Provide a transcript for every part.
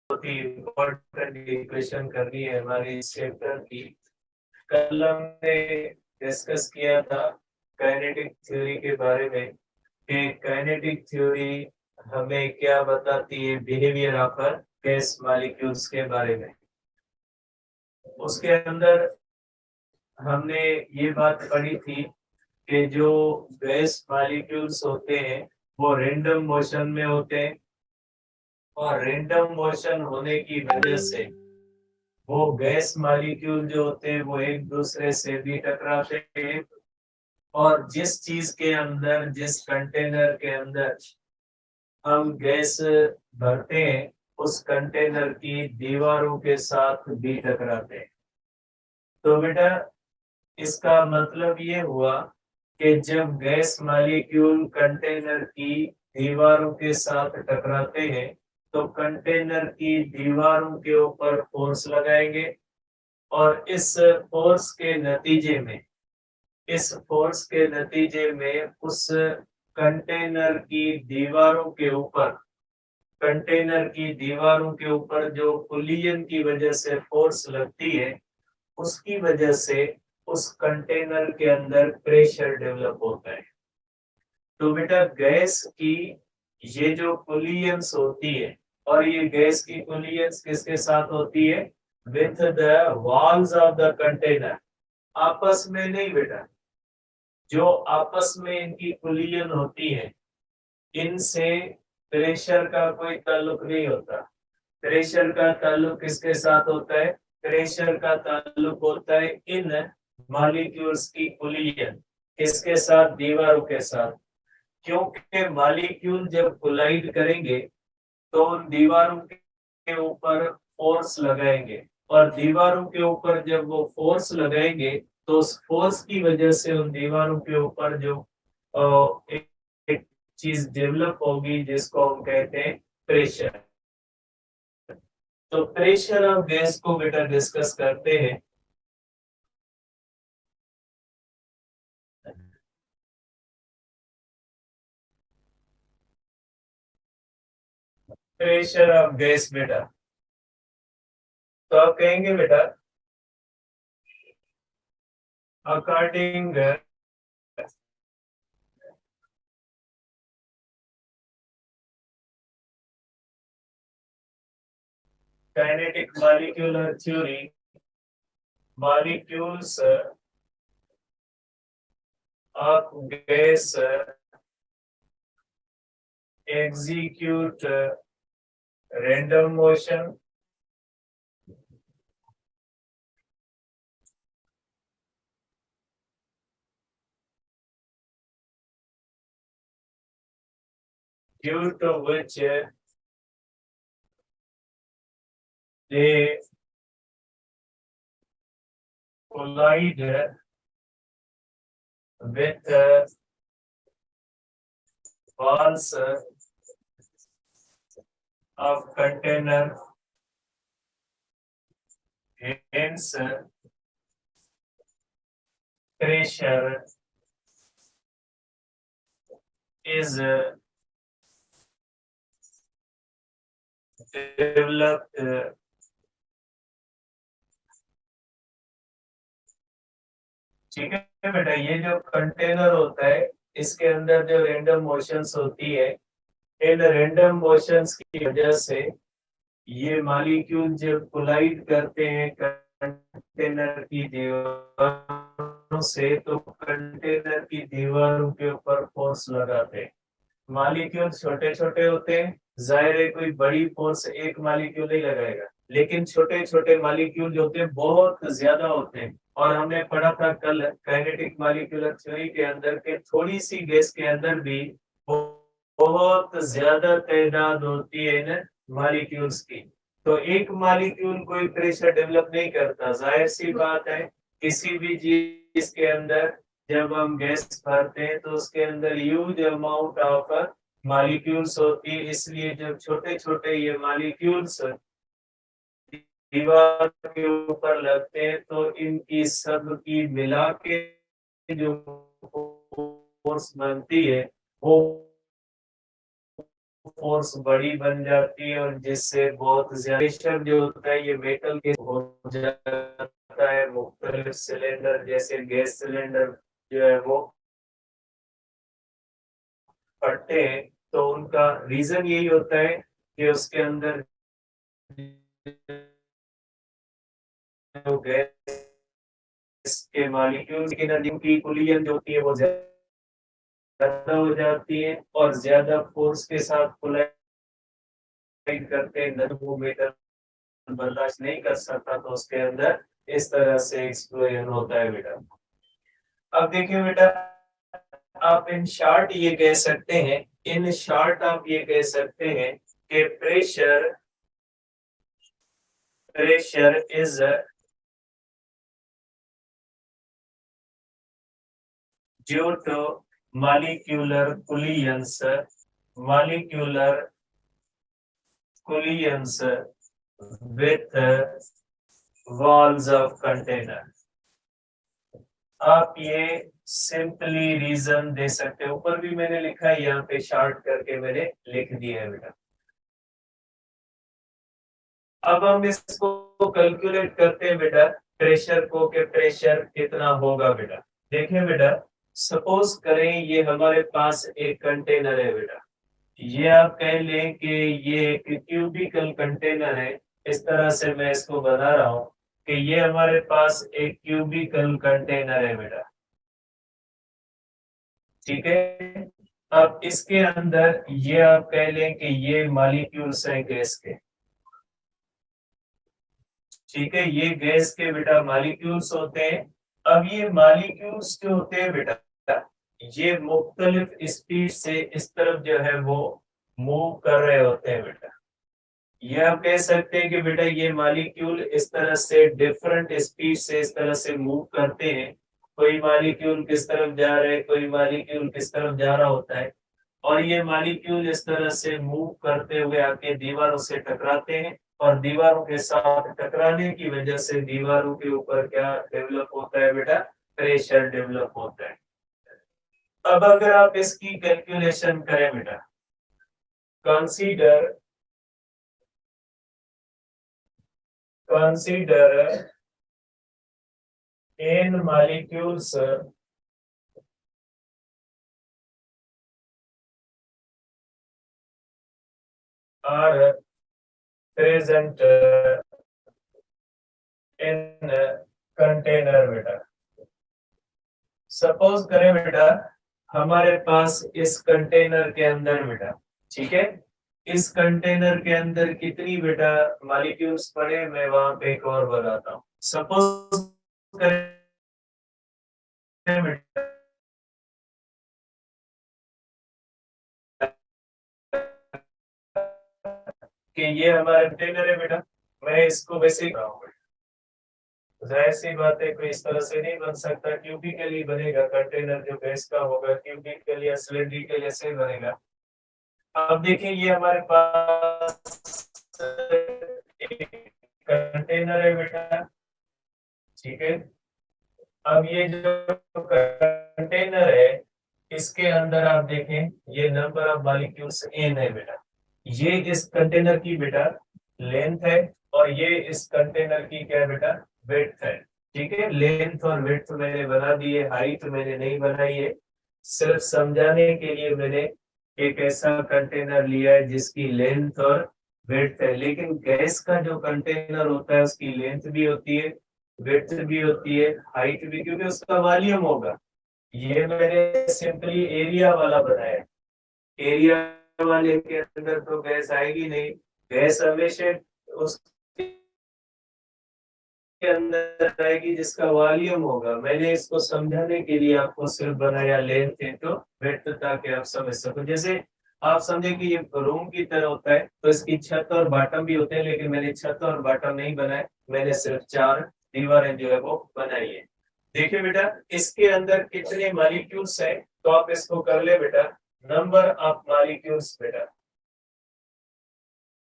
बहुत ही important equation करनी है हमारी इस चैप्टर की। कल हमने डिस्कस किया था काइनेटिक थ्योरी के बारे में कि काइनेटिक थ्योरी हमें क्या बताती है बिहेवियर ऑफ गैस मॉलिक्यूल्स के बारे में। उसके अंदर हमने ये बात पढ़ी थी कि जो गैस मॉलिक्यूल्स होते हैं वो रैंडम मोशन में होते हैं, और रैंडम मोशन होने की वजह से वो गैस मॉलिक्यूल जो होते हैं वो एक दूसरे से भी टकराते हैं, और जिस चीज के अंदर, जिस कंटेनर के अंदर हम गैस भरते हैं उस कंटेनर की दीवारों के साथ भी टकराते हैं। तो बेटा इसका मतलब ये हुआ कि जब गैस मॉलिक्यूल कंटेनर की दीवारों के साथ टकराते हैं तो कंटेनर की दीवारों के ऊपर फोर्स लगाएंगे, और इस फोर्स के नतीजे में उस कंटेनर की दीवारों के ऊपर जो कुलियन की वजह से फोर्स लगती है, उसकी वजह से उस कंटेनर के अंदर प्रेशर डेवलप होता है। तो बेटा गैस की ये जो कुलियंस होती है, और ये गैस की कुलियंस किसके साथ होती है? With the walls of the container, आपस में नहीं बेटा। जो आपस में इनकी कुलियन होती है इनसे प्रेशर का कोई ताल्लुक नहीं होता। प्रेशर का ताल्लुक किसके साथ होता है? प्रेशर का ताल्लुक होता है इन मॉलिक्यूल्स की कुलियन किसके साथ? दीवारों के साथ। क्योंकि मॉलिक्यूल जब कोलाइड करेंगे तो उन दीवारों के ऊपर फोर्स लगाएंगे, और दीवारों के ऊपर जब वो फोर्स लगाएंगे तो उस फोर्स की वजह से उन दीवारों के ऊपर जो एक चीज डेवलप होगी जिसको हम कहते हैं प्रेशर। तो प्रेशर ऑफ गैस को बेटा डिस्कस करते हैं। प्रेशर ऑफ गैस बेटा, तो आप कहेंगे बेटा according kinetic molecular theory, molecules of gas execute random motion due to which they collide with walls of container, hence pressure is developed। ठीक है बेटा, ये जो कंटेनर होता है इसके अंदर जो रैंडम मोशंस होती है, इन रैंडम मोशंस की वजह से ये मॉलिक्यूल जब कोलाइड करते हैं कंटेनर की दीवारों से तो कंटेनर की दीवारों के ऊपर फोर्स लगाते हैं। मॉलिक्यूल छोटे छोटे होते हैं, जाहिर है कोई बड़ी फोर्स एक मॉलिक्यूल नहीं लगाएगा, लेकिन छोटे छोटे मॉलिक्यूल जो होते हैं बहुत ज्यादा होते हैं। और हमने पढ़ा था कल काइनेटिक मॉलिक्यूलर थ्योरी के अंदर के थोड़ी सी गैस के अंदर भी बहुत ज्यादा तादाद होती है इन मॉलिक्यूल्स की। तो एक मॉलिक्यूल कोई प्रेशर डेवलप नहीं करता, जाहिर सी बात है। किसी भी चीज के अंदर जब हम गैस भरते हैं तो उसके अंदर ह्यूज अमाउंट ऑफ मॉलिक्यूल्स होती है, इसलिए जब छोटे छोटे ये मॉलिक्यूल्स दीवार के ऊपर लगते हैं तो इनकी सब की मिला के जो फोर्स बनती है वो फोर्स बड़ी बन जाती है और जिससे बहुत ज्यादा प्रेशर जो होता है ये मेटल के हो जाता है। मुख्तलिफ सिलेंडर जैसे गैस सिलेंडर जो है वो फटते हैं, तो उनका रीजन यही होता है कि उसके अंदर जो गैस के मॉलिक्यूल की एनर्जी की कुलियन जो होती है वो ज्यादा हो जाती है और ज्यादा फोर्स के साथ कोलाइड करते हैं, वो मेटल बर्दाश्त नहीं कर सकता, तो उसके अंदर इस तरह से एक्सप्लोजन होता है बेटा। अब देखिए बेटा, आप इन शॉर्ट ये कह सकते हैं, इन शॉर्ट आप ये कह सकते हैं कि pressure is due to molecular collisions molecular collisions with walls of container। आप ये सिंपली रीजन दे सकते हैं, ऊपर भी मैंने लिखा है, यहाँ पे शॉर्ट करके मैंने लिख दिया है बेटा। अब हम इसको कैलकुलेट करते हैं बेटा, प्रेशर को, कि प्रेशर कितना होगा बेटा। देखिए बेटा, सपोज करें ये हमारे पास एक कंटेनर है बेटा, ये आप कह लें कि ये एक क्यूबिकल कंटेनर है। इस तरह से मैं इसको बना रहा हूं कि ये हमारे पास एक क्यूबिकल कंटेनर है बेटा, ठीक है। अब इसके अंदर ये आप कह लें कि ये मॉलिक्यूल्स हैं गैस के, ठीक है, ये गैस के बेटा मॉलिक्यूल्स होते हैं। अब ये मॉलिक्यूल्स जो होते हैं बेटा, ये मुख्तलिफ स्पीड से इस तरफ जो है वो मूव कर रहे होते हैं बेटा। ये आप कह सकते हैं कि बेटा ये मॉलिक्यूल इस तरह से डिफरेंट स्पीड से इस तरह से मूव करते हैं। कोई मॉलिक्यूल किस तरफ जा रहा है, कोई मॉलिक्यूल किस तरफ जा रहा होता है, और ये मॉलिक्यूल इस तरह से मूव करते हुए आके दीवारों से टकराते हैं, और दीवारों के साथ टकराने की वजह से दीवारों के ऊपर क्या डेवलप होता है बेटा, प्रेशर डेवलप होता है। अब अगर आप इसकी कैलकुलेशन करें बेटा, consider n molecules are present in container बेटा। सपोज करें बेटा, हमारे पास इस कंटेनर के अंदर बेटा, ठीक है, इस कंटेनर के अंदर कितनी बेटा मॉलिक्यूल्स पड़े, मैं वहां पे एक और बताता हूँ। सपोज करें बेटा कि ये हमारा कंटेनर है बेटा, मैं इसको वैसे ही बनाऊंगा। जाहिर सी बात है, कोई इस तरह से नहीं बन सकता, क्यूबिकली बनेगा कंटेनर जो गैस का होगा, क्यूबिकल या सिलेंड्रिकल ऐसे बनेगा। अब देखिए, ये हमारे पास एक कंटेनर है बेटा, ठीक है। अब ये जो कंटेनर है, इसके अंदर आप देखें, ये नंबर ऑफ मॉलिक्यूल्स n है बेटा। ये इस कंटेनर की बेटा लेंथ है, और ये इस कंटेनर की क्या है बेटा, विड्थ है, ठीक है। लेंथ और विड्थ मैंने बना दी है, हाइट मैंने नहीं बनाई है, सिर्फ समझाने के लिए मैंने एक ऐसा कंटेनर लिया है जिसकी लेंथ और विड्थ है। लेकिन गैस का जो कंटेनर होता है उसकी लेंथ भी होती है, विड्थ भी होती है, हाइट भी, क्योंकि उसका वॉल्यूम होगा। ये मैंने सिंपली एरिया वाला बनाया, एरिया वाले के अंदर तो गैस आएगी नहीं, गैस हमेशा उसके अंदर आएगी जिसका वॉल्यूम होगा। मैंने इसको समझाने के लिए आपको सिर्फ बनाया लेंथ इंटू विड्थ, ताकि आप समझ सको। जैसे आप समझे कि ये रूम की तरह होता है, तो इसकी छत और बॉटम भी होते हैं, लेकिन मैंने छत और बॉटम नहीं बनाए, मैंने सिर्फ 4 दीवारें जो है वो बनाई है। देखिए बेटा, इसके अंदर कितने मॉलिक्यूल्स हैं, तो आप इसको कर ले बेटा, नंबर ऑफ मॉलिक्यूल्स बेटा,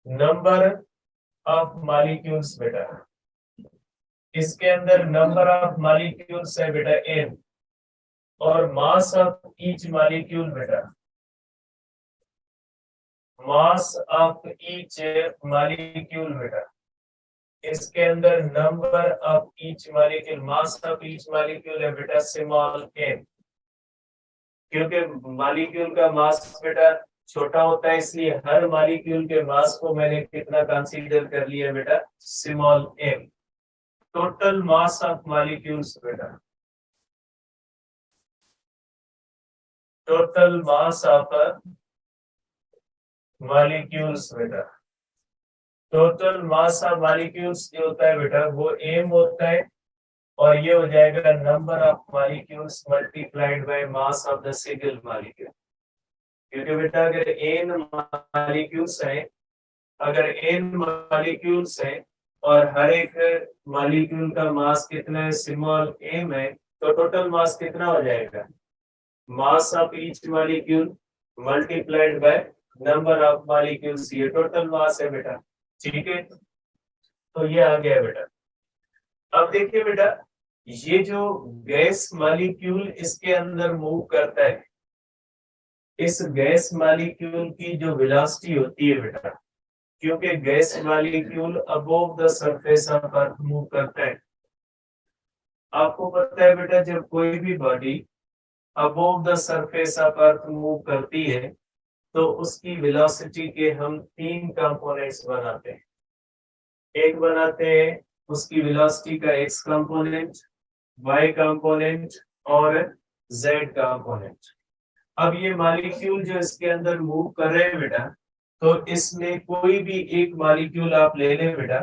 नंबर ऑफ मॉलिक्यूल्स बेटा, इसके अंदर नंबर ऑफ मॉलिक्यूल्स है बेटा n, और मास ऑफ ईच मॉलिक्यूल बेटा, मास ऑफ ईच मॉलिक्यूल बेटा, इसके अंदर number of each molecule, mass of each molecule है बेटा स्मॉल m, क्योंकि मॉलिक्यूल का मास बेटा छोटा होता है, इसलिए हर मॉलिक्यूल के मास को मैंने कितना कंसीडर कर लिया बेटा, small m। Total mass of molecules बेटा, टोटल मास ऑफ मॉलिक्यूल्स बेटा, टोटल मास ऑफ मॉलिक्यूल्स जो होता है बेटा वो m होता है, और ये हो जाएगा number of molecules multiplied by mass of the single molecule. क्योंकि बेटा अगर n मॉलिक्यूल्स हैं, अगर n मॉलिक्यूल्स हैं और हर एक मॉलिक्यूल का मास कितना है, स्मॉल m है, तो टोटल मास कितना हो जाएगा, mass of each molecule multiplied by number of molecules, ये टोटल मास है बेटा। ठीक है, तो ये आ गया बेटा। अब देखिए बेटा, ये जो गैस मॉलिक्यूल इसके अंदर मूव करता है, इस गैस मॉलिक्यूल की जो वेलोसिटी होती है बेटा, क्योंकि gas molecule above the surface of earth move करता है। आपको पता है बेटा, जब कोई भी body above the surface of earth move करती है तो उसकी वेलोसिटी के हम तीन कंपोनेंट्स बनाते हैं। एक बनाते हैं उसकी वेलोसिटी का एक्स कंपोनेंट, वाई कंपोनेंट और जेड कंपोनेंट। अब ये मॉलिक्यूल जो इसके अंदर मूव कर रहे हैं बेटा, तो इसमें कोई भी एक मॉलिक्यूल आप ले लें बेटा,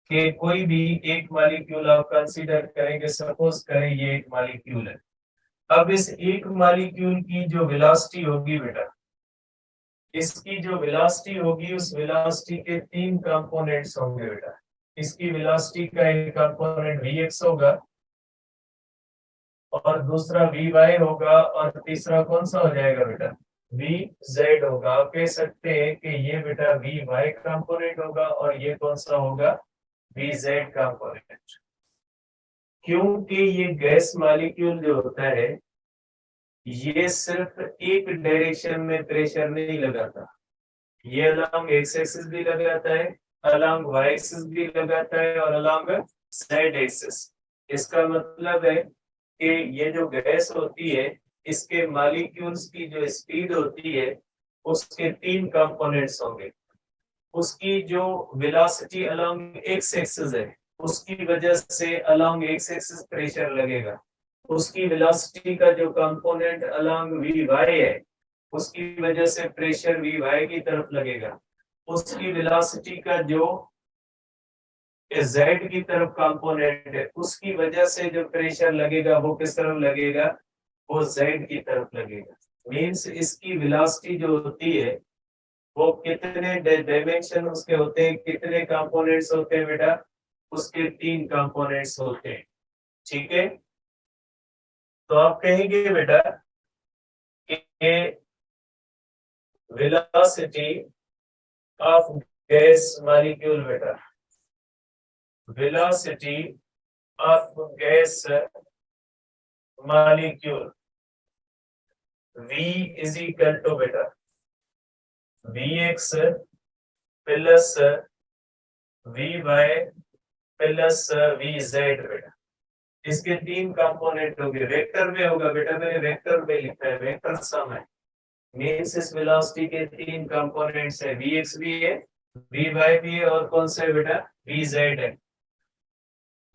कि कोई भी एक मॉलिक्यूल आप कंसीडर करेंगे, सपोज करें ये एक मॉलिक्यूल है। अब इस एक मॉलिक्यूल की जो वेलोसिटी होगी बेटा, इसकी जो वेलोसिटी होगी, उस वेलोसिटी के तीन कंपोनेंट्स होंगे बेटा। इसकी वेलोसिटी का एक कंपोनेंट vx होगा, और दूसरा vy होगा, और तीसरा कौन सा हो जाएगा बेटा, vz होगा। आप कह सकते हैं कि ये बेटा vy कंपोनेंट होगा और ये कौन सा होगा, vz कंपोनेंट। क्योंकि ये गैस मॉलिक्यूल जो होता है, ये सिर्फ एक डायरेक्शन में प्रेशर नहीं लगाता, ये अलोंग एक्स एक्सिस भी लगाता है, अलोंग वाई एक्सिस भी लगाता है, और अलोंग जेड एक्सिस। इसका मतलब है कि ये जो गैस होती है, इसके मॉलिक्यूल्स की जो स्पीड होती है, उसके तीन कंपोनेंट्स होंगे। उसकी जो वेलोसिटी अलोंग एक्स एक्सिस है, उसकी वजह से अलोंग एक्स एक्सिस प्रेशर लगेगा। उसकी वेलोसिटी का जो कंपोनेंट अलोंग वी वाई है, उसकी वजह से प्रेशर वी वाई की तरफ लगेगा। उसकी वेलोसिटी का जो जेड की तरफ कंपोनेंट है, उसकी वजह से जो प्रेशर लगेगा वो किस तरफ लगेगा, वो जेड की तरफ लगेगा। मींस इसकी वेलोसिटी जो होती है वो कितने डायमेंशन उसके होते हैं, कितने कंपोनेंट्स होते हैं बेटा, उसके तीन कंपोनेंट्स होते हैं। ठीक है, तो आप कहेंगे बेटा कि वेलोसिटी ऑफ गैस मॉलिक्यूल बेटा, velocity of gas molecule v is equal to बेटा vx plus vy plus vz बेटा। इसके तीन कंपोनेंट होंगे, वेक्टर में होगा बेटा, मैंने वेक्टर में लिखा है, वेक्टर सम है। मींस इस वेलोसिटी के तीन कंपोनेंट्स है, vx भी है, vy भी है, और कौन सा है बेटा, vz है।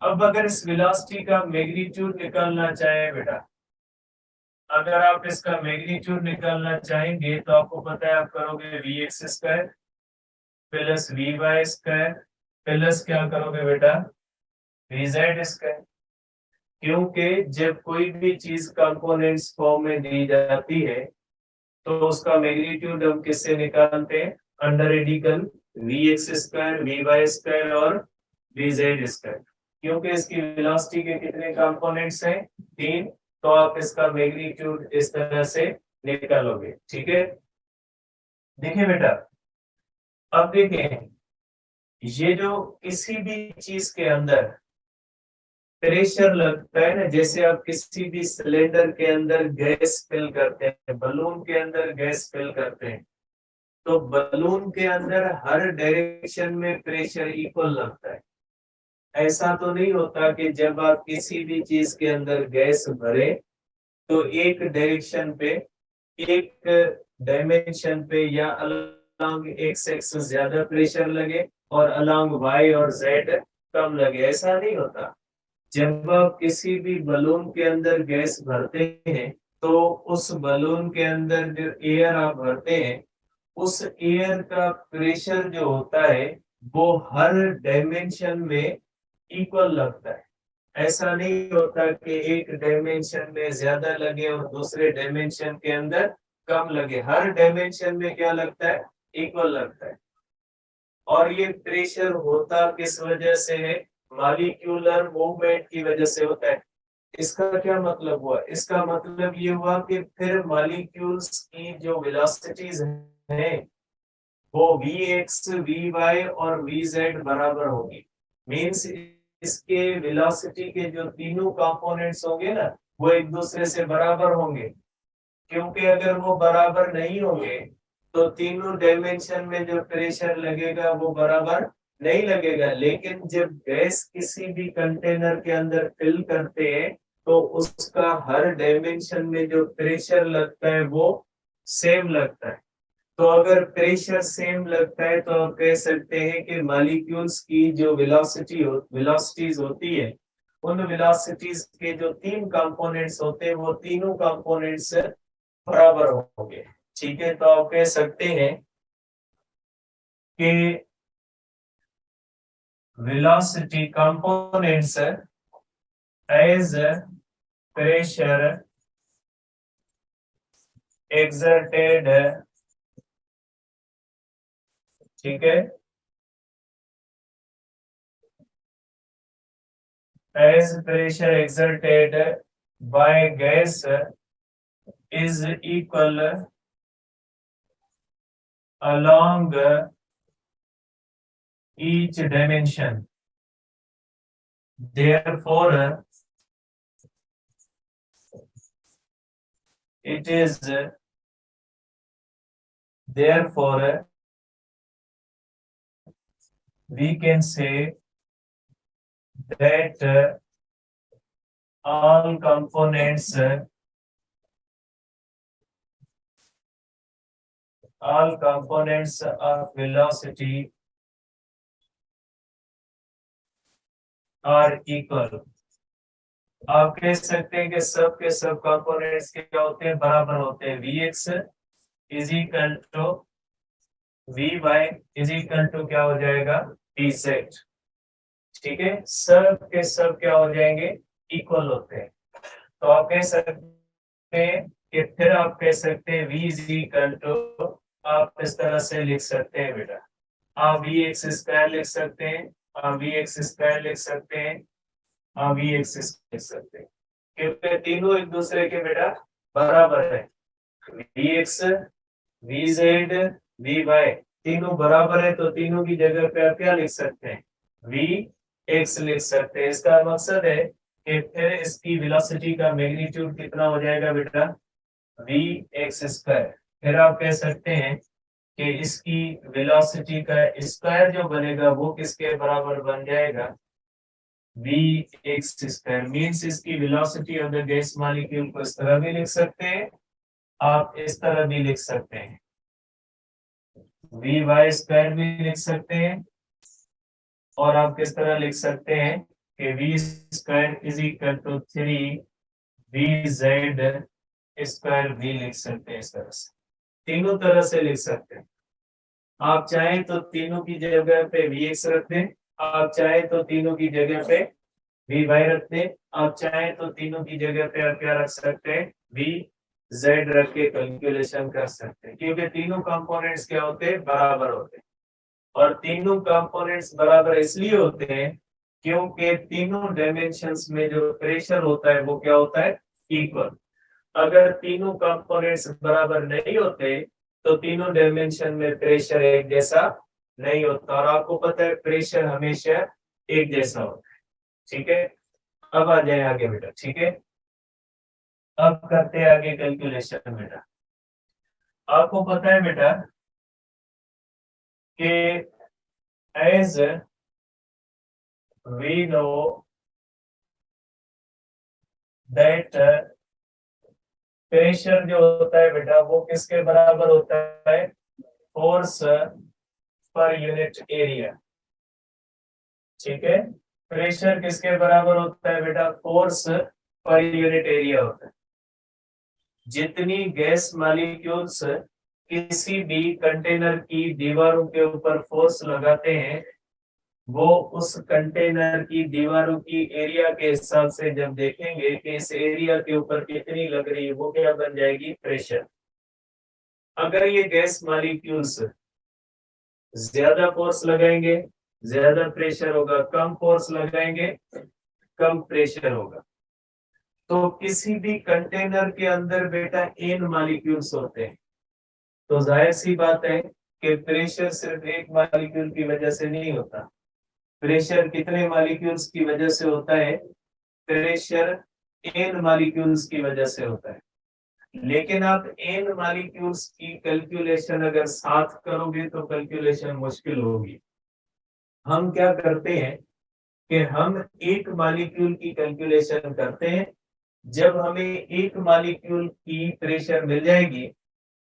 अब अगर इस वेलोसिटी का मैग्नीट्यूड निकालना चाहे बेटा, अगर आप इसका मैग्नीट्यूड निकालना चाहेंगे तो आपको पता है, आप करोगे vx square plus vy square plus क्या करोगे बेटा, vz स्क्वायर। क्योंकि जब कोई भी चीज कंपोनेंट्स फॉर्म में दी जाती है तो उसका मैग्नीट्यूड हम किससे निकालते हैं, under radical vx square, vy square और vz स्क्वायर। क्योंकि इसकी वेलोसिटी के कितने कंपोनेंट्स हैं, तीन, तो आप इसका मैग्नीट्यूड इस तरह से निकालोगे। ठीक है, देखिए बेटा, अब देखें, ये जो किसी भी चीज के अंदर प्रेशर लगता है ना, जैसे आप किसी भी सिलेंडर के अंदर गैस फिल करते हैं, बलून के अंदर गैस फिल करते हैं, तो बलून के अंदर हर डायरेक्शन में प्रेशर इक्वल लगता है। ऐसा तो नहीं होता कि जब आप किसी भी चीज के अंदर गैस भरे तो एक डायरेक्शन पे, एक डायमेंशन पे या अलोंग एक्स एक्सिस ज्यादा प्रेशर लगे और अलोंग वाई और जेड कम लगे। ऐसा नहीं होता। जब आप किसी भी बलून के अंदर गैस भरते हैं तो उस बलून के अंदर जो एयर आप भरते हैं उस एयर का प्रेशर जो होता है वो हर डायमेंशन में इक्वल लगता है। ऐसा नहीं होता कि एक डायमेंशन में ज्यादा लगे और दूसरे डायमेंशन के अंदर कम लगे। हर डायमेंशन में क्या लगता है? इक्वल लगता है। और ये प्रेशर होता किस वजह से है? मॉलिक्यूलर मूवमेंट की वजह से होता है। इसका क्या मतलब हुआ? इसका मतलब ये हुआ कि फिर मॉलिक्यूल्स की जो वेलोसिटीज हैं वो Vx, Vy और Vz बराबर होगी। मीन्स इसके वेलोसिटी के जो तीनों कंपोनेंट्स होंगे ना वो एक दूसरे से बराबर होंगे। क्योंकि अगर वो बराबर नहीं होंगे तो तीनों डायमेंशन में जो प्रेशर लगेगा वो बराबर नहीं लगेगा। लेकिन जब गैस किसी भी कंटेनर के अंदर फिल करते हैं तो उसका हर डायमेंशन में जो प्रेशर लगता है वो सेम लगता है। तो अगर प्रेशर सेम लगता है तो आप कह सकते हैं कि मॉलिक्यूल्स की जो वेलोसिटीज होती है उन वेलोसिटीज के जो तीन कंपोनेंट्स होते हैं वो तीनों कंपोनेंट्स बराबर होंगे। ठीक है, तो आप कह सकते हैं कि velocity components as pressure exerted, ठीक है, as pressure exerted by gas is equal along each dimension. Therefore, it is therefore we can say that all components of velocity are equal. आप कह सकते हैं कि सब के सब कंपोनेंट्स के क्या होते हैं? बराबर होते हैं। Vx is equal to Vy is equal to क्या हो जाएगा? Vz। ठीक है, सब के सब क्या हो जाएंगे? इक्वल होते हैं। तो आप कह सकते हैं कि फिर आप कह सकते हैं V इज इक्वल टू, आप इस तरह से लिख सकते हैं बेटा, आप वी एक्स स्क्वायर लिख सकते हैं, आप वी एक्स स्क्वायर लिख सकते हैं, आप वी एक्स लिख सकते हैं। क्योंकि तीनों एक दूसरे के बेटा बराबर है। V X, V Z, V Y तीनों बराबर है तो तीनों की जगह पे आप क्या लिख सकते हैं? वी एक्स लिख सकते हैं। इसका मकसद है कि फिर इसकी वेलोसिटी का मैग्नीट्यूड कितना हो जाएगा बेटा? V X square. फिर आप कह सकते हैं कि इसकी वेलोसिटी का स्क्वायर जो बनेगा वो किसके बराबर बन जाएगा? V X square. मीन्स इसकी velocity of the gas molecule को इस तरह भी लिख सकते हैं, आप इस तरह भी लिख सकते हैं, वी वाई स्क्वायर भी लिख सकते हैं, और आप किस तरह लिख सकते हैं कि V square is equal to 3 V Z square भी लिख सकते हैं। इस तरह से तीनों तरह से लिख सकते हैं। आप चाहें तो तीनों की जगह पे वी एक्स रख दें, आप चाहें तो तीनों की जगह पे वी वाई रख दें, आप चाहें तो तीनों की जगह पे आप क्या रख सकते हैं? वी जेड रख के कैलकुलेशन कर सकते हैं। क्योंकि तीनों कंपोनेंट्स क्या होते हैं? बराबर होते हैं। और तीनों कंपोनेंट्स बराबर इसलिए होते हैं क्योंकि तीनों डायमेंशंस में जो प्रेशर होता है वो क्या होता है? इक्वल। अगर तीनों कंपोनेंट्स बराबर नहीं होते तो तीनों डायमेंशन में प्रेशर एक जैसा नहीं होता। और आपको पता है प्रेशर हमेशा एक जैसा होता है। ठीक है, अब आ जाए आगे बेटा। ठीक है, अब करते हैं आगे कैलकुलेशन बेटा। आपको पता है बेटा कि as we know that pressure जो होता है बेटा वो किसके बराबर होता है, फोर्स पर यूनिट एरिया। ठीक है, प्रेशर किसके बराबर होता है बेटा, फोर्स पर यूनिट एरिया होता है। जितनी गैस मॉलिक्यूल्स किसी भी कंटेनर की दीवारों के ऊपर फोर्स लगाते हैं, वो उस कंटेनर की दीवारों की एरिया के हिसाब से जब देखेंगे कि इस एरिया के ऊपर कितनी लग रही है, वो क्या बन जाएगी, प्रेशर। अगर ये गैस मॉलिक्यूल्स ज्यादा फोर्स लगाएंगे ज्यादा प्रेशर होगा, कम फोर्स लगाएंगे कम प्रेशर होगा। तो किसी भी कंटेनर के अंदर बेटा n मॉलिक्यूल्स होते हैं, तो जाहिर सी बात है कि प्रेशर सिर्फ एक मॉलिक्यूल की वजह से नहीं होता। प्रेशर कितने मॉलिक्यूल्स की वजह से होता है, प्रेशर n मॉलिक्यूल्स की वजह से होता है। लेकिन आप n मॉलिक्यूल्स की कैलकुलेशन अगर साथ करोगे तो कैलकुलेशन मुश्किल होगी। हम क्या करते हैं कि हम एक मॉलिक्यूल की कैलकुलेशन करते हैं, जब हमें एक मॉलिक्यूल की प्रेशर मिल जाएगी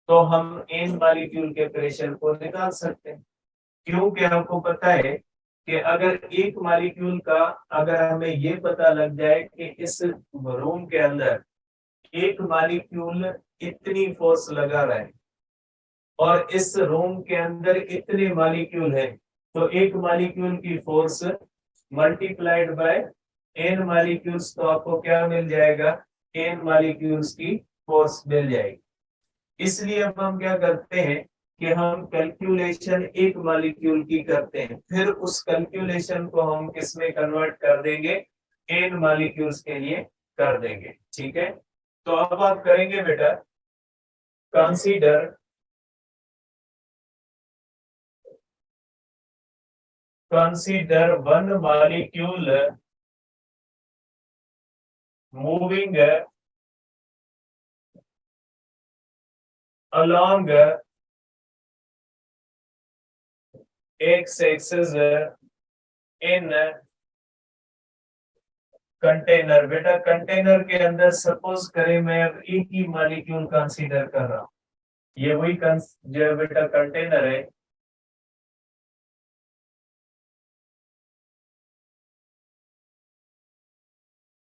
तो हम n मॉलिक्यूल के प्रेशर को निकाल सकते हैं। क्योंकि आपको पता है कि अगर एक मॉलिक्यूल का, अगर हमें ये पता लग जाए कि इस रूम के अंदर एक मॉलिक्यूल इतनी फोर्स लगा रहा है और इस रूम के अंदर इतने मॉलिक्यूल है, तो एक मॉलिक्यूल की force multiplied by n molecules, तो आपको क्या मिल जाएगा, n मॉलिक्यूल्स की फोर्स मिल जाएगी। इसलिए अब हम क्या करते हैं कि हम कैलकुलेशन एक मॉलिक्यूल की करते हैं, फिर उस कैलकुलेशन को हम किस में कन्वर्ट कर देंगे, n मॉलिक्यूल्स के लिए कर देंगे। ठीक है, तो अब आप करेंगे बेटा, consider one molecule moving along x axis in container. बेटा कंटेनर के अंदर सपोज करें मैं अब एक ही मॉलिक्यूल कंसीडर कर रहा हूं, ये वही जो बेटा कंटेनर है,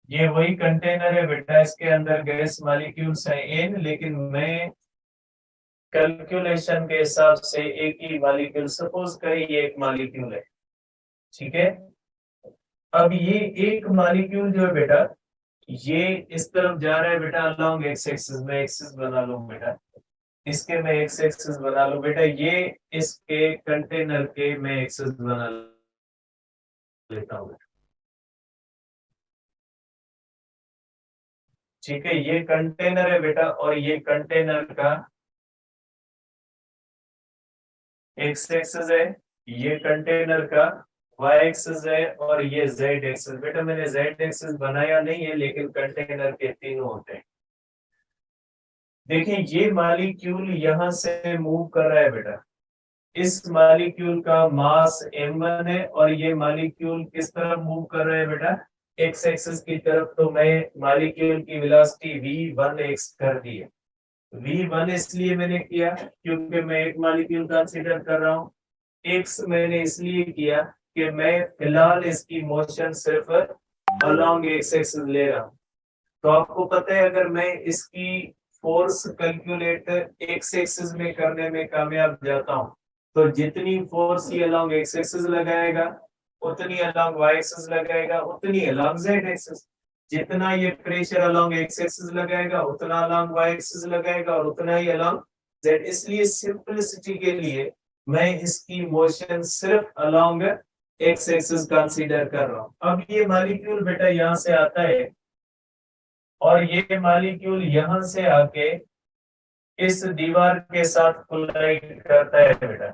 ये वही कंटेनर है बेटा, इसके अंदर गैस मॉलिक्यूल्स है n, लेकिन मैं कैलकुलेशन के हिसाब से एक ही मॉलिक्यूल, सपोज करें ये एक मॉलिक्यूल है। ठीक है, अब ये एक मॉलिक्यूल जो है बेटा, ये इस तरफ जा रहा है बेटा अलोंग एक्स एक्सिस में, एक्सिस बना लूं बेटा, इसके मैं एक्स एक्सिस बना लूं बेटा, ये इसके कंटेनर के मैं एक्सिस बना लेता हूं। ठीक है, ये कंटेनर है बेटा और ये कंटेनर का एक्स एक्सिस है, ये कंटेनर का वाई एक्सिस है और ये जेड एक्सिस। बेटा मैंने जेड एक्सिस बनाया नहीं है, लेकिन कंटेनर के तीनों होते हैं। देखिए ये मॉलिक्यूल यहां से मूव कर रहा है बेटा, इस मॉलिक्यूल का मास m1 है और ये मॉलिक्यूल किस तरफ मूव कर रहा है बेटा, एक्स एक्सिस की तरफ। तो मैं मॉलिक्यूल की वेलोसिटी v1x कर दी है। v1 इसलिए मैंने किया क्योंकि मैं एक मॉलिक्यूल कंसीडर कर रहा हूँ, x मैंने इसलिए किया कि मैं फिलहाल इसकी मोशन सिर्फ अलोंग एक्स एक्सिस ले रहा हूँ। तो आपको पता है अगर मैं इसकी फोर्स कैलकुलेट एक्स एक्सिस में करने में कामयाब जाता हूँ, तो जितनी फोर्स ये अलोंग एक्स एक्सिस लगाएगा उतनी अलोंग वाई एक्सिस लगाएगा, उतनी अलोंग जेड एक्सिस। जितना ये प्रेशर अलोंग एक्स एक्सिस लगाएगा उतना अलोंग वाई एक्सिस लगाएगा और उतना ही अलोंग जेड। इसलिए सिंपलिसिटी के लिए मैं इसकी मोशन सिर्फ अलोंग एक्स एक्सिस कंसीडर कर रहा हूँ। अब ये मॉलिक्यूल बेटा यहाँ से आता है और ये मॉलिक्यूल यहां से आके इस दीवार के साथ कोलाइड करता है बेटा,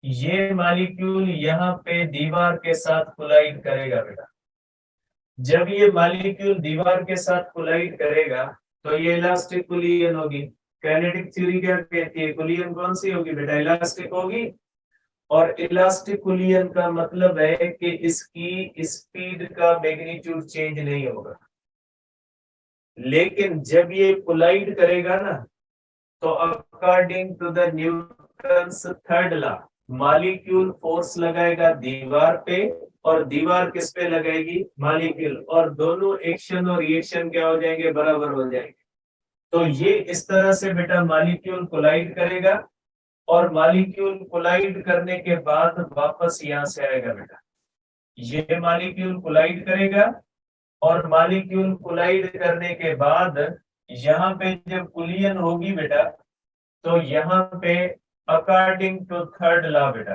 ये मॉलिक्यूल यहाँ पे दीवार के साथ कोलाइड करेगा बेटा। जब ये मॉलिक्यूल दीवार के साथ कोलाइड करेगा तो ये इलास्टिक कोलिजन होगी। काइनेटिक थ्योरी क्या कहती है, कोलिजन कौन सी होगी बेटा, इलास्टिक होगी। और इलास्टिकुलियन का मतलब है कि इसकी स्पीड का मैग्नीट्यूड चेंज नहीं होगा। लेकिन जब ये कोलाइड करेगा ना, तो according to the Newton's third law, molecule force लगाएगा दीवार पे और दीवार किस पे लगाएगी, मॉलिक्यूल, और दोनों एक्शन और रिएक्शन क्या हो जाएंगे, बराबर हो जाएंगे। तो ये इस तरह से बेटा मॉलिक्यूल कोलाइड करेगा और मॉलिक्यूल कोलाइड करने के बाद वापस यहां से आएगा बेटा। ये मॉलिक्यूल कोलाइड करेगा और मॉलिक्यूल कोलाइड करने के बाद यहाँ पे जब कुलियन होगी बेटा, तो यहाँ पे अकॉर्डिंग टू थर्ड लॉ बेटा,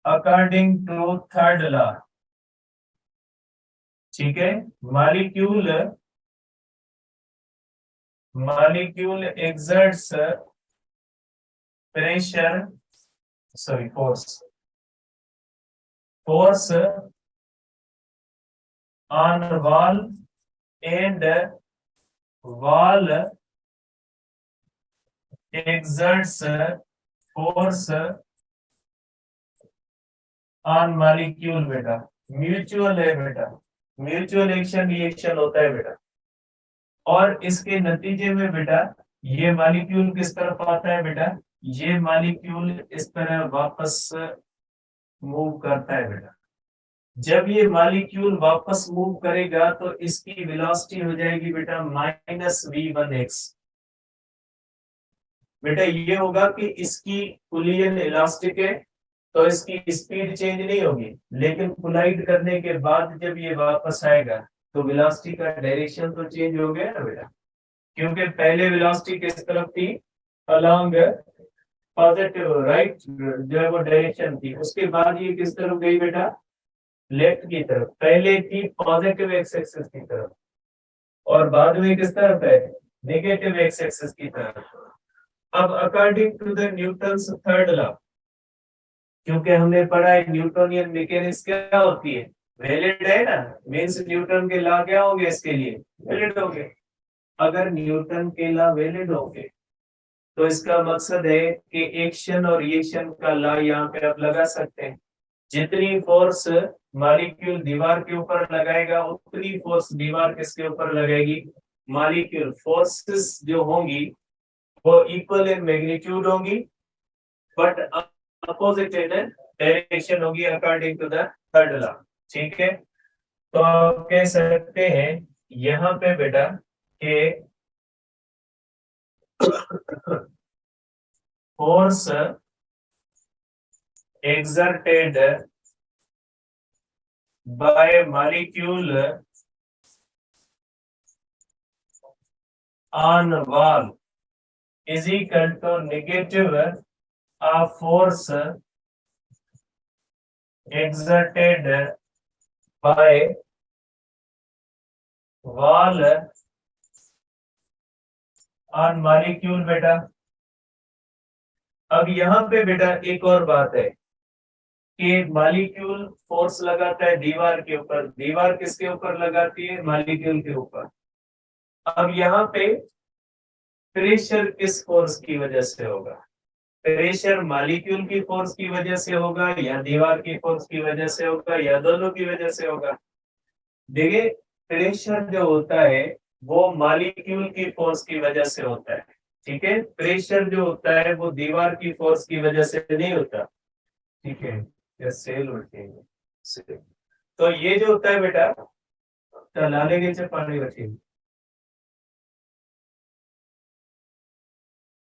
अकॉर्डिंग टू थर्ड लॉ, ठीक है, molecule molecule exerts pressure, sorry force on wall and wall exerts force on molecule बेटा। म्यूचुअल है बेटा, म्यूचुअल एक्शन रिएक्शन होता है बेटा। और इसके नतीजे में बेटा ये मॉलिक्यूल किस तरफ आता है बेटा, ये मॉलिक्यूल इस तरह वापस मूव करता है बेटा। जब ये मॉलिक्यूल वापस मूव करेगा तो इसकी वेलोसिटी हो जाएगी बेटा -v1x। बेटा ये होगा कि इसकी कुलियन इलास्टिक है तो इसकी स्पीड चेंज नहीं होगी, लेकिन कोलाइड करने के बाद जब ये वापस आएगा तो वेलोसिटी का डायरेक्शन तो चेंज हो गया ना बेटा, क्योंकि पहले वेलोसिटी किस तरफ थी, अलोंग पॉजिटिव राइट, जो है वो डायरेक्शन थी। उसके बाद ये किस तरफ गई बेटा, लेफ्ट की तरफ। पहले थी पॉजिटिव एक्स एक्सिस की तरफ और बाद में किस तरफ है, नेगेटिव एक्स एक्सिस की तरफ। अब according to the Newton's third law, क्योंकि हमने पढ़ा है न्यूटोनियन मैकेनिक्स क्या होती है, वैलिड है ना, मींस न्यूटन के लॉ क्या होंगे इसके लिए, वैलिड होंगे। अगर न्यूटन के लॉ वैलिड होंगे तो इसका मकसद है कि एक्शन और रिएक्शन का लॉ यहाँ पे आप लगा सकते हैं। जितनी फोर्स मॉलिक्यूल दीवार के ऊपर लगाएगा उतनी फोर्स दीवार किसके ऊपर लगाएगी, मॉलिक्यूल। फोर्सेस जो होंगी वो इक्वल इन मैग्नीट्यूड होंगी बट अपोजिट इन डायरेक्शन होगी according to the third law. ठीक है, तो आप कह सकते हैं यहाँ पे बेटा कि force exerted by molecule on wall is equal to negative of force exerted by wall on molecule बेटा। अब यहाँ पे बेटा एक और बात है कि मॉलिक्यूल फोर्स लगाता है दीवार के ऊपर, दीवार किसके ऊपर लगाती है, मॉलिक्यूल के ऊपर। अब यहाँ पे प्रेशर किस फोर्स की वजह से होगा, प्रेशर मॉलिक्यूल की फोर्स की वजह से होगा या दीवार की फोर्स की वजह से होगा या दोनों की वजह से होगा। देखिए प्रेशर जो होता है वो मॉलिक्यूल की फोर्स की वजह से होता है, ठीक है। प्रेशर जो होता है वो दीवार की फोर्स की वजह से नहीं होता, ठीक है। या सेल उल्टी है। सेल। तो ये जो होता है बेटा, लाले के से पानी रखिए।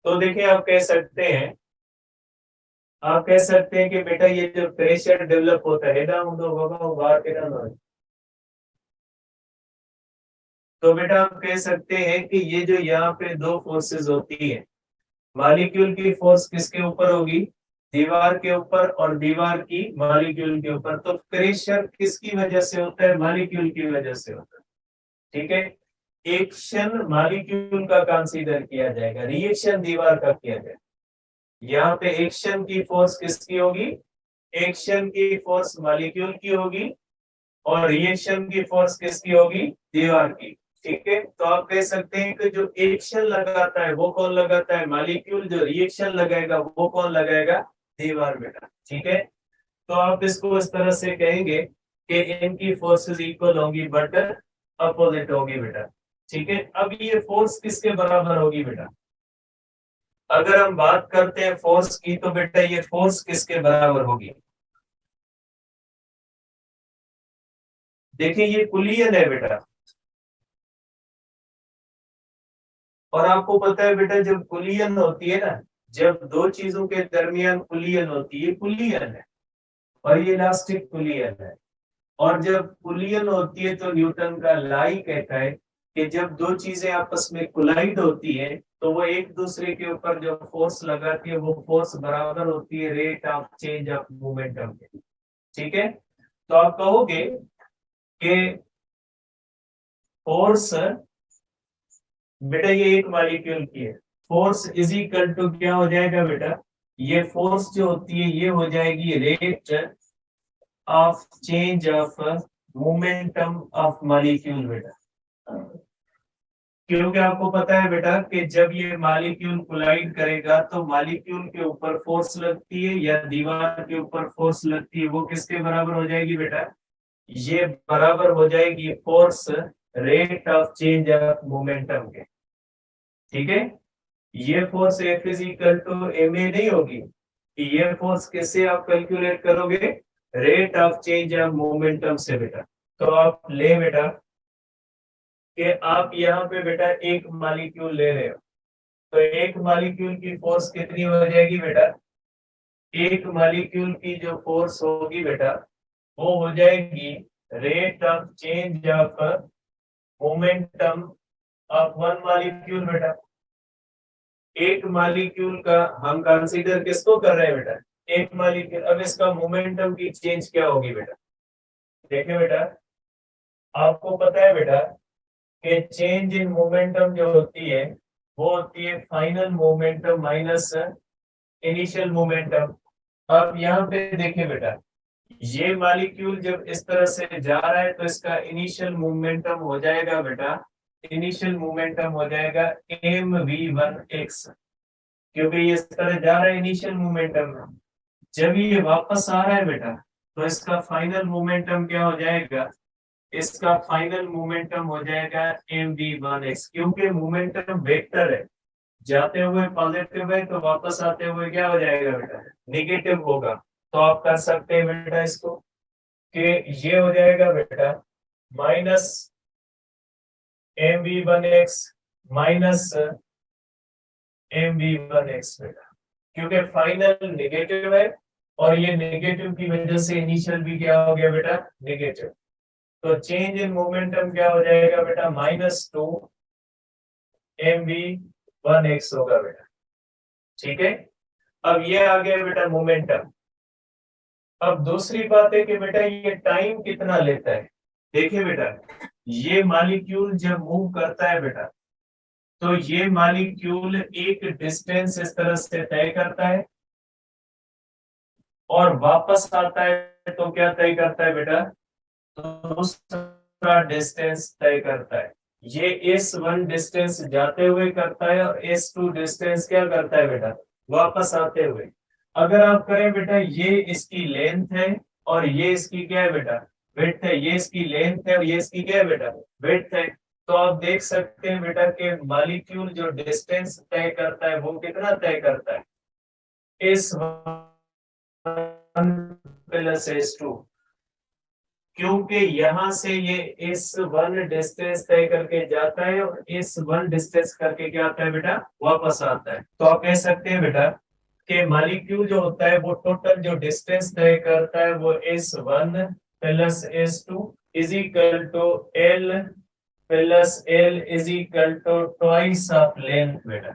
तो देखिए आप कह सकते हैं कि बेटा ये जो प्रेशर डेवलप होता है ना बाहर के ना, तो बेटा आप कह सकते हैं कि ये जो यहाँ पे दो फोर्सेस होती है, मॉलिक्यूल की फोर्स किसके ऊपर होगी, दीवार के ऊपर, और दीवार की मॉलिक्यूल के ऊपर। तो प्रेशर किसकी वजह से होता है, मॉलिक्यूल की वजह से होता है, ठीक है। एक्शन मॉलिक्यूल का कंसीडर किया जाएगा, रिएक्शन दीवार का किया जाएगा। यहाँ पे एक्शन की फोर्स किसकी होगी, एक्शन की फोर्स मॉलिक्यूल की होगी और रिएक्शन की फोर्स किसकी होगी, दीवार की, ठीक है, तो आप कह सकते हैं कि जो एक्शन लगाता है वो कौन लगाता है, मॉलिक्यूल, जो रिएक्शन लगाएगा वो कौन लगाएगा, दीवार बेटा। ठीक है, तो आप इसको इस तरह से कहेंगे कि इनकी फोर्सेस इक्वल होंगी बट अपोजिट होगी बेटा। ठीक है, अब ये फोर्स किसके बराबर होगी बेटा, अगर हम बात करते हैं फोर्स की तो बेटा ये फोर्स किसके बराबर होगी, देखिए ये कुलियन है बेटा, और आपको पता है बेटा जब कुलियन होती है ना, जब दो चीजों के दरमियान कुलियन होती है, कुलियन है और ये इलास्टिक कुलियन है। और जब कुलियन होती है तो न्यूटन का लॉ ही कहता है कि जब दो चीजें आपस में कोलाइड होती है तो वो एक दूसरे के ऊपर जो फोर्स लगाती है वो फोर्स बराबर होती है rate of change of momentum के। ठीक है, तो आप कहोगे कि फोर्स, बेटा ये एक मॉलिक्यूल की है, फोर्स इज इक्वल टू क्या हो जाएगा बेटा, ये फोर्स जो होती है ये हो जाएगी rate of change of momentum of molecule बेटा। क्योंकि आपको पता है बेटा कि जब ये मॉलिक्यूल कोलाइड करेगा तो मॉलिक्यूल के ऊपर फोर्स लगती है या दीवार के ऊपर फोर्स लगती है, वो किसके बराबर हो जाएगी बेटा, ये बराबर हो जाएगी force rate of change of momentum के। ठीक है, ये force F is equal to ma नहीं होगी, ये फोर्स कैसे आप कैलकुलेट करोगे, rate of change of momentum से बेटा। तो आप ले बेटा कि आप यहाँ पे बेटा एक मॉलिक्यूल ले रहे हो, तो एक मॉलिक्यूल की फोर्स कितनी हो जाएगी बेटा, एक मॉलिक्यूल की जो फोर्स होगी बेटा वो हो जाएगी rate of change of momentum of one molecule बेटा। एक मॉलिक्यूल का हम कंसीडर किसको कर रहे हैं बेटा, एक मॉलिक्यूल, अब इसका मोमेंटम की चेंज क्या होगी बेटा, देखिए बेटा आपको पता है बेटा कि चेंज इन मोमेंटम जो होती है वो होती है final momentum minus initial momentum. अब यहाँ पे देखिए बेटा ये मॉलिक्यूल जब इस तरह से जा रहा है तो इसका इनिशियल मोमेंटम हो जाएगा बेटा, इनिशियल मोमेंटम हो जाएगा mv1x, क्योंकि ये इस तरह जा रहा है इनिशियल मोमेंटम में। जब ये वापस आ रहा है बेटा तो इसका फाइनल मोमेंटम क्या हो जाएगा, इसका फाइनल मोमेंटम हो जाएगा mv1x, क्योंकि मोमेंटम वेक्टर है, जाते हुए पॉजिटिव है तो वापस आते हुए क्या हो जाएगा बेटा, नेगेटिव होगा। तो आप कर सकते हैं बेटा इसको कि ये हो जाएगा बेटा माइनस mv1x माइनस mv1x बेटा, क्योंकि फाइनल नेगेटिव है और ये नेगेटिव की वजह से इनिशियल भी क्या हो गया बेटा, नेगेटिव। तो चेंज इन मोमेंटम क्या हो जाएगा बेटा, -2 mv1x होगा बेटा। ठीक है, अब ये आ गया बेटा मोमेंटम। अब दूसरी बात है कि बेटा ये टाइम कितना लेता है, देखिए बेटा ये मॉलिक्यूल जब मूव करता है बेटा तो ये मॉलिक्यूल एक डिस्टेंस इस तरह से तय करता है और वापस आता है तो क्या तय करता है बेटा, तो दूसरा डिस्टेंस तय करता है। ये S1 डिस्टेंस जाते हुए करता है और S2 डिस्टेंस क्या करता है बेटा, वापस आते हुए। अगर आप करें बेटा ये इसकी लेंथ है और ये इसकी क्या है बेटा, विड्थ है, ये इसकी लेंथ है और ये इसकी क्या है बेटा, विड्थ है। तो आप देख सकते हैं बेटा कि मॉलिक्यूल जो डिस्टेंस तय करता है वो कितना तय करता है, S1 प्लस S2, क्योंकि यहां से ये S1 डिस्टेंस तय करके जाता है और S1 डिस्टेंस करके क्या आता है बेटा, वापस आता है। तो आप कह सकते हैं बेटा कि मॉलिक्यूल जो होता है वो टोटल जो डिस्टेंस तय करता है वो S1 plus S2 is equal to L plus L is equal to twice of length बेटा।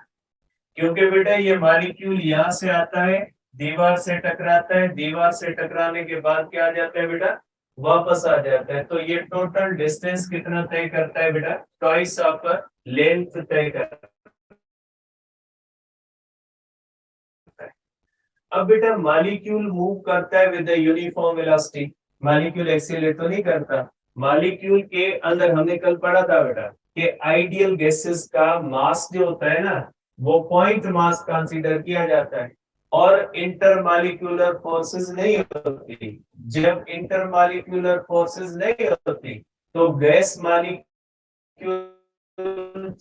क्योंकि बेटा ये मॉलिक्यूल यहाँ से आता है, दीवार से टकराता है, दीवार से टकराने के बाद क्या आ जाता है बेटा, वापस आ जाता है। तो ये टोटल डिस्टेंस कितना तय करता है बेटा, ट्वाइस ऑफ लेंथ तय करता है। अब बेटा मॉलिक्यूल मूव करता है with uniform velocity, molecule accelerate तो नहीं करता। मॉलिक्यूल के अंदर हमने कल पढ़ा था बेटा कि आइडियल गैसेस का मास जो होता है ना, वो पॉइंट मास कंसीडर किया जाता है और इंटरमॉलिक्यूलर फोर्सेस नहीं होती। जब इंटरमॉलिक्यूलर फोर्सेस नहीं होती तो गैस मॉलिक्यूल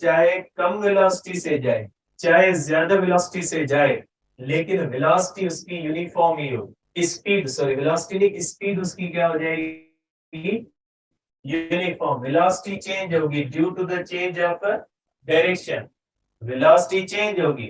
चाहे कम वेलोसिटी से जाए चाहे ज्यादा वेलोसिटी से जाए, लेकिन वेलोसिटी उसकी यूनिफॉर्म ही हो। स्पीड, सॉरी वेलोसिटी नहीं, स्पीड उसकी क्या हो जाएगी, यूनिफॉर्म। वेलोसिटी चेंज होगी due to the change of direction. Velocity change होगी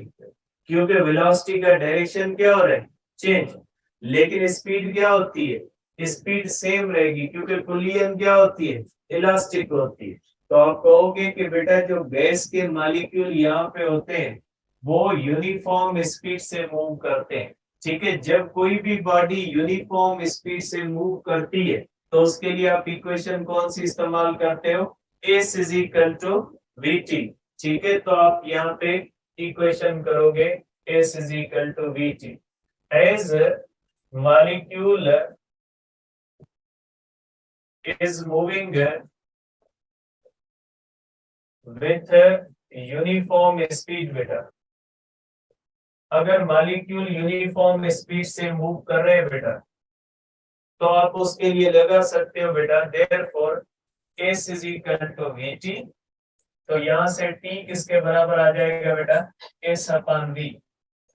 क्योंकि वेलोसिटी का डायरेक्शन क्या हो रहा है, चेंज। लेकिन स्पीड क्या होती है, स्पीड सेम रहेगी क्योंकि कुलियन क्या होती है, इलास्टिक होती है। तो आप कहोगे कि बेटा जो गैस के मॉलिक्यूल यहाँ पे होते हैं वो यूनिफॉर्म स्पीड से मूव करते हैं। ठीक है, जब कोई भी बॉडी यूनिफॉर्म स्पीड से मूव करती है तो उसके लिए आप इक्वेशन कौन सी इस्तेमाल करते हो, S is equal to V T. ठीक है, तो आप यहाँ पे इक्वेशन करोगे S is equal to V T as molecule is moving with uniform speed बेटा। अगर मॉलिक्यूल यूनिफॉर्म स्पीड से मूव कर रहे हैं बेटा तो आप उसके लिए लगा सकते हो बेटा therefore S is equal to V T. तो यहाँ से टी किसके बराबर आ जाएगा बेटा, एस अपान वी।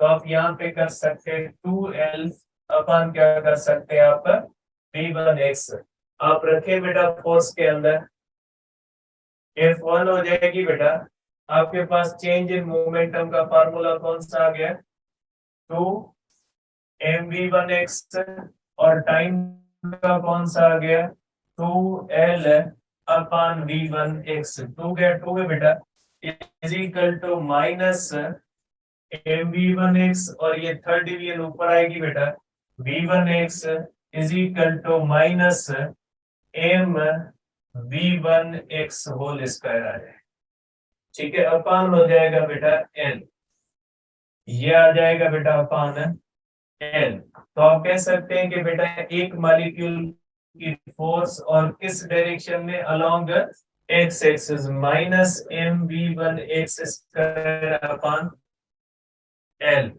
तो आप यहाँ पे कर सकते हैं 2L अपान क्या कर सकते हैं आप, V1x। आप रखें बेटा फोर्स के अंदर F1 हो जाएगी बेटा। आपके पास चेंज इन मोमेंटम का फार्मूला कौन सा आ गया, 2mv1x। और टाइम का कौन सा आ गया, 2L अपान v1x। 2 गया 2 है बेटा, is equal to minus mv1x और ये थर्ड डिवीजन ऊपर आएगी बेटा, v1x is equal to minus m v1x whole square आ जाएगा। ठीक है, अपान हो जाएगा बेटा l, ये आ जाएगा बेटा अपान l। तो आप कह सकते हैं कि बेटा एक मॉलिक्यूल की फोर्स और किस डायरेक्शन में, along X axis, minus M V one X square upon L.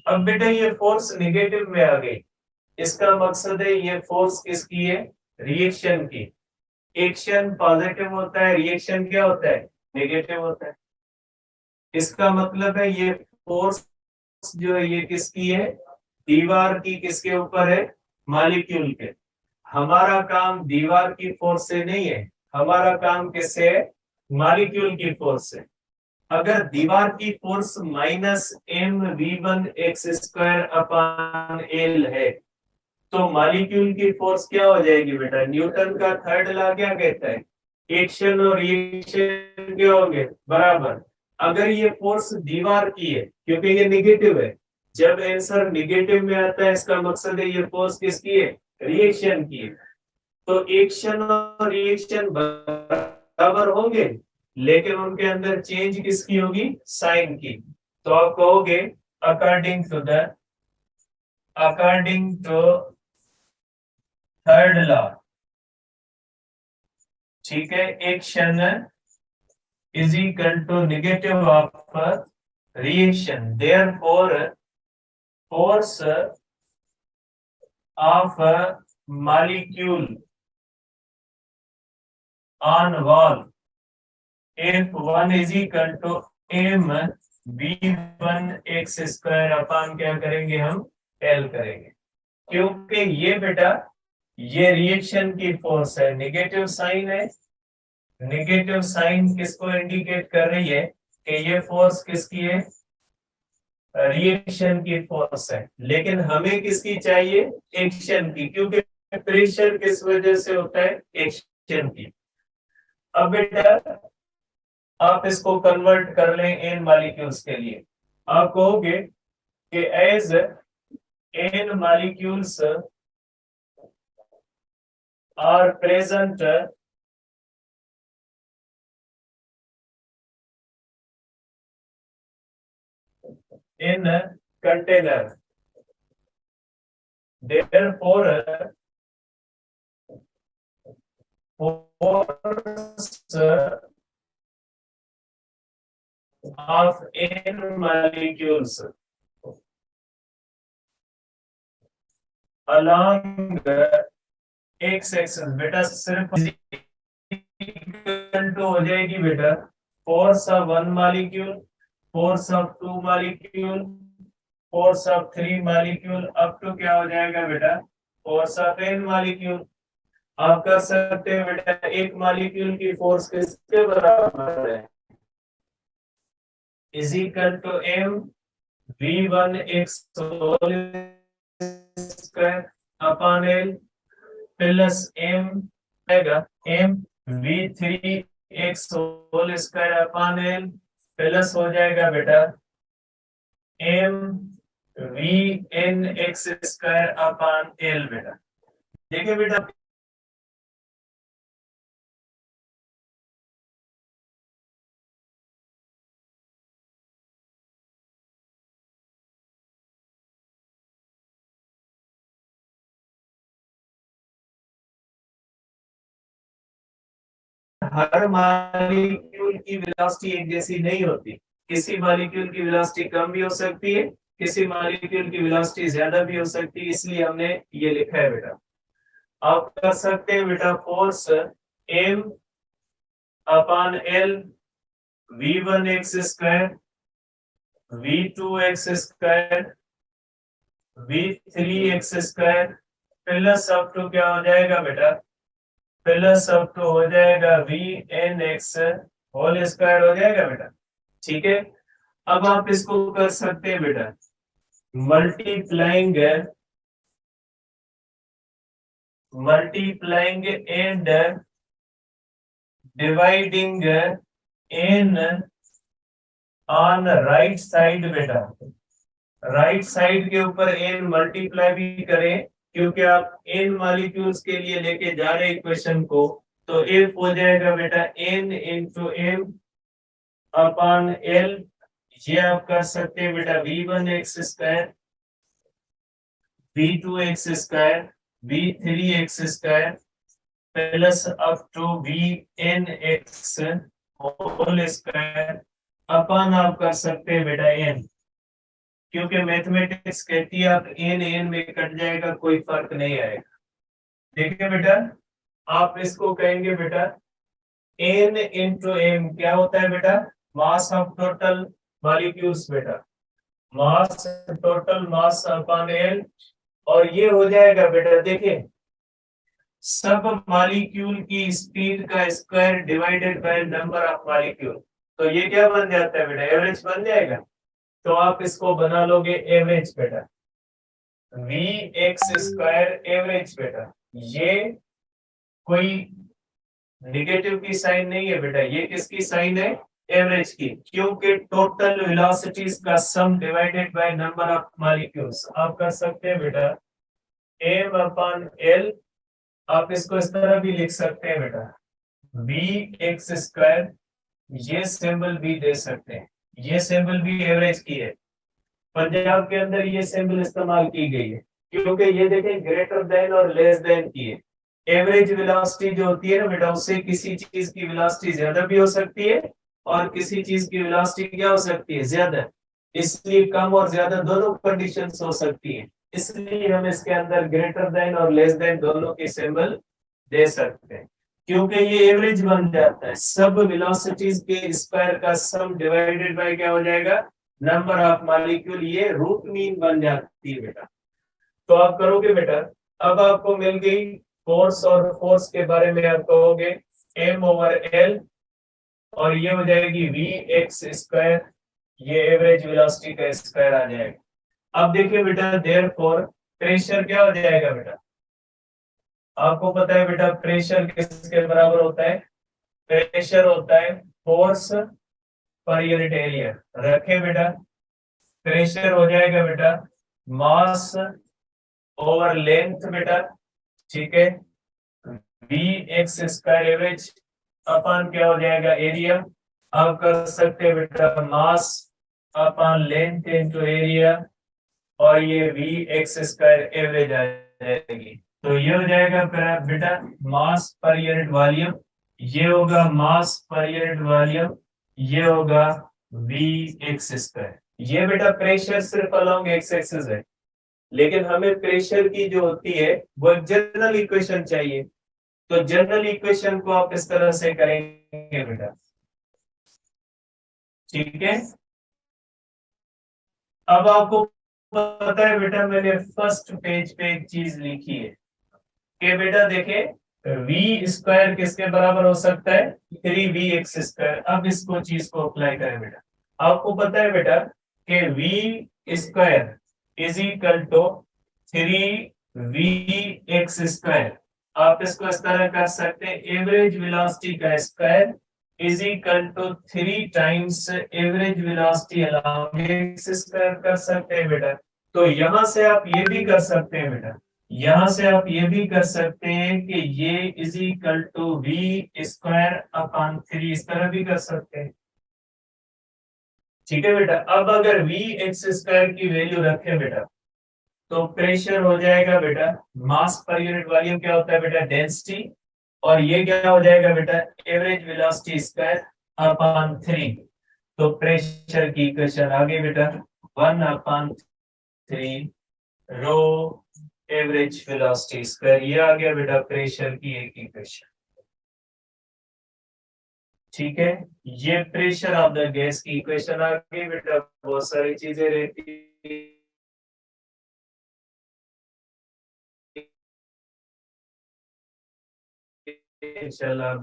अब बेटा ये फोर्स निगेटिव में आ गई, इसका मकसद है ये फोर्स किसकी है, रिएक्शन की। एक्शन पॉजिटिव होता है, रिएक्शन क्या होता है, नेगेटिव होता है। इसका मतलब है ये फोर्स जो है ये किसकी है, दीवार की, किसके ऊपर है, मॉलिक्यूल के। हमारा काम दीवार की फोर्स से नहीं है, हमारा काम किससे है, मॉलिक्यूल की फोर्स से। अगर दीवार की force minus M V one X square upon L है तो मॉलिक्यूल की फोर्स क्या हो जाएगी बेटा, न्यूटन का थर्ड लॉ क्या कहता है, एक्शन और रिएक्शन क्या होंगे, बराबर। अगर ये फोर्स दीवार की है क्योंकि ये निगेटिव है, जब आंसर निगेटिव में आता है इसका मकसद है ये फोर्स किसकी है, रिएक्शन की है। तो एक्शन और रिएक्शन बराबर होंगे लेकिन उनके अंदर चेंज किसकी होगी, साइन की। तो आप कहोगे अकॉर्डिंग टू थर्ड लॉ, ठीक है, action is equal to negative of reaction, therefore force of molecule on wall F1 is equal to m v1x square upon क्या करेंगे हम, L करेंगे। क्योंकि ये बेटा ये रिएक्शन की फोर्स है, नेगेटिव साइन है। नेगेटिव साइन किसको इंडिकेट कर रही है कि ये फोर्स किसकी है, रिएक्शन की फोर्स है। लेकिन हमें किसकी चाहिए, एक्शन की, क्योंकि प्रेशर किस वजह से होता है, एक्शन की। अब बेटा आप इसको कन्वर्ट कर लें इन मॉलिक्यूल्स के लिए। आप कहोगे कि as in molecules are present in container, therefore force of n molecules along x axis। बेटा सिर्फ टू हो जाएगी बेटा force of one molecule, force of two molecule, force of three molecule, up to क्या हो जाएगा बेटा फोर्स ऑफ एन मॉलिक्यूल। आप कर सकते हैं बेटा एक मॉलिक्यूल की फोर्स किसके बराबर है, is equal to m v1x whole square upon l plus m आएगा m v3x whole square upon l plus हो जाएगा बेटा m vnx square upon l। बेटा देखिए बेटा हर मॉलिक्यूल की वेलोसिटी एक जैसी नहीं होती, किसी मॉलिक्यूल की वेलोसिटी कम भी हो सकती है, किसी मॉलिक्यूल की वेलोसिटी ज्यादा भी हो सकती है, इसलिए हमने ये लिखा है बेटा। आप कर सकते हैं बेटा force m upon l v1x square v2x square v3x square plus up to क्या हो जाएगा बेटा प्लस अप टू हो जाएगा vnx होल स्क्वायर हो जाएगा बेटा। ठीक है, अब आप इसको कर सकते हैं बेटा multiplying and dividing n on right side. बेटा राइट साइड के ऊपर n मल्टीप्लाई भी करें, क्योंकि आप n मॉलिक्यूल्स के लिए लेके जा रहे इक्वेशन को, तो f हो जाएगा बेटा n into m upon l। ये आप कर सकते हैं बेटा v1x square v2x square v3x square plus up to vnx whole square upon आप कर सकते हैं बेटा n, क्योंकि मैथमेटिक्स कहती है आप n में कट जाएगा कोई फर्क नहीं आएगा। देखिए बेटा आप इसको कहेंगे बेटा n इंटू m क्या होता है बेटा मास ऑफ टोटल मॉलिक्यूल्स। बेटा mass total mass upon l, और ये हो जाएगा बेटा देखिए सब मॉलिक्यूल की स्पीड का square divided by number of molecule, तो ये क्या बन जाता है बेटा एवरेज बन जाएगा। तो आप इसको बना लोगे एवरेज बेटा vx स्क्वायर एवरेज। बेटा ये कोई निगेटिव की साइन नहीं है बेटा, ये किसकी साइन है एवरेज की, क्योंकि टोटल वेलोसिटीज का सम divided by number of molecules. आप कर सकते हैं बेटा m अपॉन l, आप इसको इस तरह भी लिख सकते हैं बेटा vx स्क्वायर, ये सिंबल भी दे सकते हैं, ये सिंबल भी एवरेज की है। पंजाब के अंदर ये सिंबल इस्तेमाल की गई है क्योंकि ये देखें ग्रेटर देन और लेस देन की है। एवरेज वेलोसिटी जो होती है ना बेटा उससे किसी चीज की वेलोसिटी ज्यादा भी हो सकती है और किसी चीज की वेलोसिटी क्या हो सकती है ज्यादा, इसलिए कम और ज्यादा दोनों कंडीशंस हो सकती है, इसलिए हम इसके अंदर ग्रेटर देन और लेस देन दोनों के सिंबल दे सकते हैं, क्योंकि ये एवरेज बन जाता है सब वेलोसिटीज के स्क्वायर का सम डिवाइडेड बाय क्या हो जाएगा नंबर ऑफ मॉलिक्यूल, ये रूट मीन बन जाती है बेटा। तो आप करोगे बेटा अब आपको मिल गई फोर्स, और फोर्स के बारे में आप कहोगे m ओवर l, और ये हो जाएगी vx स्क्वायर, ये एवरेज वेलोसिटी का स्क्वायर आ जाएगा। अब देखिए बेटा देयरफॉर प्रेशर क्या हो जाएगा बेटा, आपको पता है बेटा प्रेशर किसके बराबर होता है, प्रेशर होता है फोर्स पर यूनिट एरिया। रखे बेटा प्रेशर हो जाएगा बेटा मास ओवर लेंथ बेटा, ठीक है vx स्क्वायर एवरेज अपन क्या हो जाएगा एरिया। आप कर सकते हैं बेटा मास अपन लेंथ इनटू एरिया, और ये vx स्क्वायर एवरेज आ जाएगी। तो ये हो जाएगा बेटा मास पर यूनिट वॉल्यूम, ये होगा मास पर यूनिट वॉल्यूम, ये होगा वी एक्स स्क्वायर। ये बेटा प्रेशर सिर्फ अलोंग एक्स एक्सिस है, लेकिन हमें प्रेशर की जो होती है वो एक जनरल इक्वेशन चाहिए। तो जनरल इक्वेशन को आप इस तरह से करेंगे बेटा, ठीक है। अब आपको पता है बेटा, मैंने फर्स्ट पेज पे एक चीज लिखी है कि बेटा देखे वी स्क्वायर किसके बराबर हो सकता है, 3v x स्क्वायर। अब इसको चीज को अप्लाई करें बेटा। आपको पता है बेटा कि V square is equal to 3v x square. आप इसको इस तरह कर सकते हैं, एवरेज वेलोसिटी का square is equal to 3 times average velocity along X square कर सकते हैं बेटा। तो यहां से आप ये भी कर सकते हैं बेटा, यहां से आप ये भी कर सकते हैं कि ये is equal to V square upon 3, इस तरह भी कर सकते हैं, ठीक है बेटा। अब अगर वी एक्स स्क्वायर की वैल्यू रखें बेटा, तो प्रेशर हो जाएगा बेटा, मास पर यूनिट वॉल्यूम क्या होता है बेटा, डेंसिटी, और ये क्या हो जाएगा बेटा, एवरेज वेलोसिटी स्क्वायर अपॉन 3। तो प्रेशर की इक्वेशन आ गई बेटा, 1/3 रो एवरेज वेलोसिटी स्क्वायर। ये आ गया बेटा प्रेशर की एक इक्वेशन, ठीक है। ये प्रेशर ऑफ द गैस की इक्वेशन आ गई बेटा। बहुत सारी चीजें रहती इंशाल्लाह।